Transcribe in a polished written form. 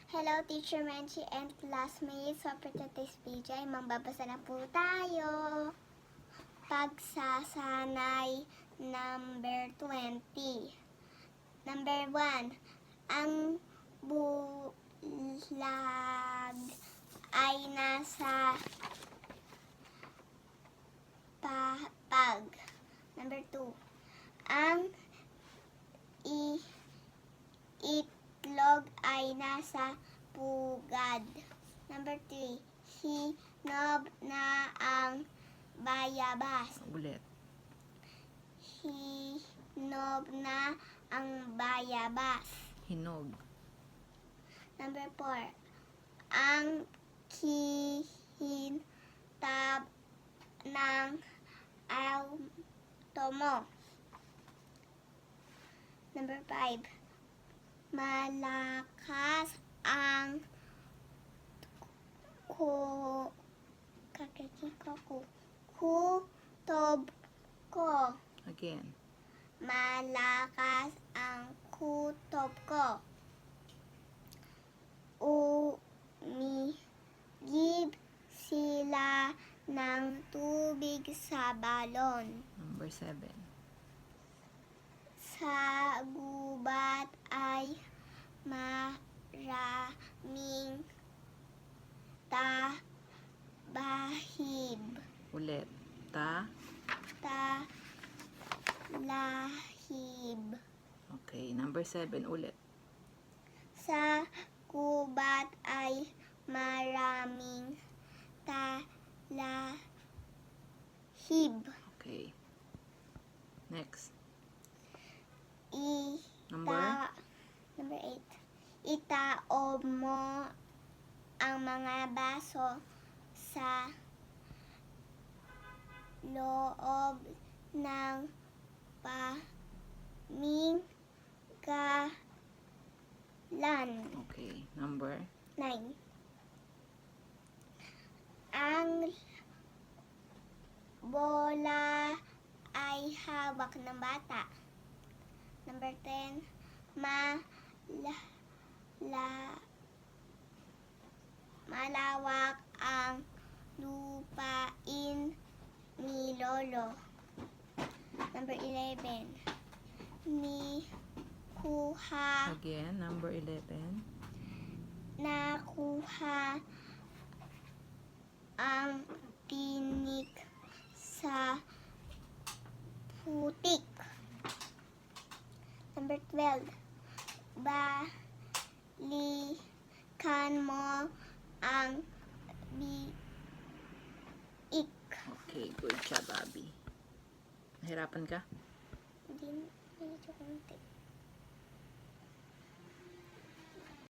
Hello, Teacher Menchi and classmates. So, for today's video ay magbabasa na po tayo. Pagsasanay number 20. Number 1. Ang bulag ay nasa papag. Number 2. Ang itlog ay nasa pugad. Number 3. Hinog na ang bayabas. Ulit. Hinog na ang bayabas. Hinog. Number 4. Ang kihintab ng automo. Number 5. Malakas ang kutob ko. Again. Malakas ang kutob ko. Umigib sila ng tubig sa balon. Number 7. Sa gubat ay maraming tabahib. Ulit. Talahib. Okay. Number 7. Ulit. Sa gubat ay maraming talahib. Okay. Next. Number 8. Itaob mo ang mga baso sa loob ng paminggalan. Okay. Number 9. Ang bola ay hawak ng bata. Number 10. Malawak ang lupain ni Lolo. Number 11. Again. Number 11. Nakuha ang tinik sa putik. Number 12. Balikan mo ang biik. Okay. Good job, Abby. Nahirapan ka? Hindi, medyo konti.